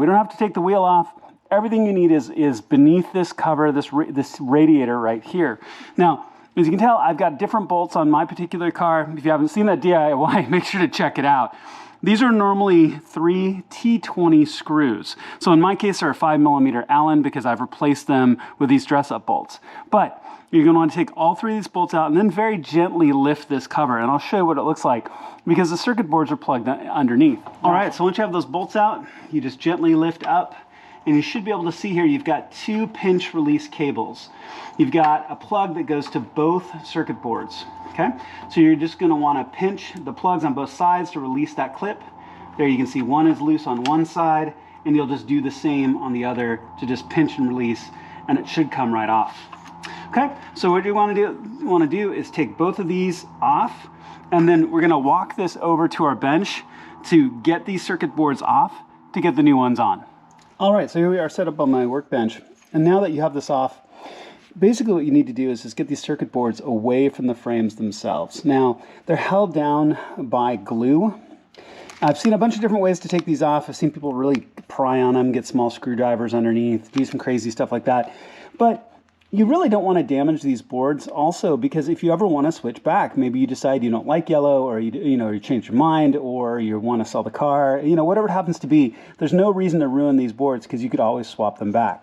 we don't have to take the wheel off. Everything you need is beneath this cover, this radiator right here. Now, as you can tell, I've got different bolts on my particular car. If you haven't seen that DIY, make sure to check it out. These are normally 3 T20 screws. So in my case, they're a 5mm Allen because I've replaced them with these dress-up bolts. But you're going to want to take all 3 of these bolts out and then very gently lift this cover. And I'll show you what it looks like because the circuit boards are plugged underneath. All right, so once you have those bolts out, you just gently lift up. And you should be able to see here, you've got 2 pinch release cables. You've got a plug that goes to both circuit boards, okay? So you're just gonna wanna pinch the plugs on both sides to release that clip. There you can see one is loose on one side, and you'll just do the same on the other to just pinch and release, and it should come right off. Okay, so what you wanna do is take both of these off, and then we're gonna walk this over to our bench to get these circuit boards off to get the new ones on. All right, so here we are set up on my workbench. And now that you have this off, basically what you need to do is just get these circuit boards away from the frames themselves. Now, they're held down by glue. I've seen a bunch of different ways to take these off. I've seen people really pry on them, get small screwdrivers underneath, do some crazy stuff like that. But you really don't want to damage these boards also, because if you ever want to switch back, maybe you decide you don't like yellow, or you change your mind, or you want to sell the car, whatever it happens to be, there's no reason to ruin these boards because you could always swap them back.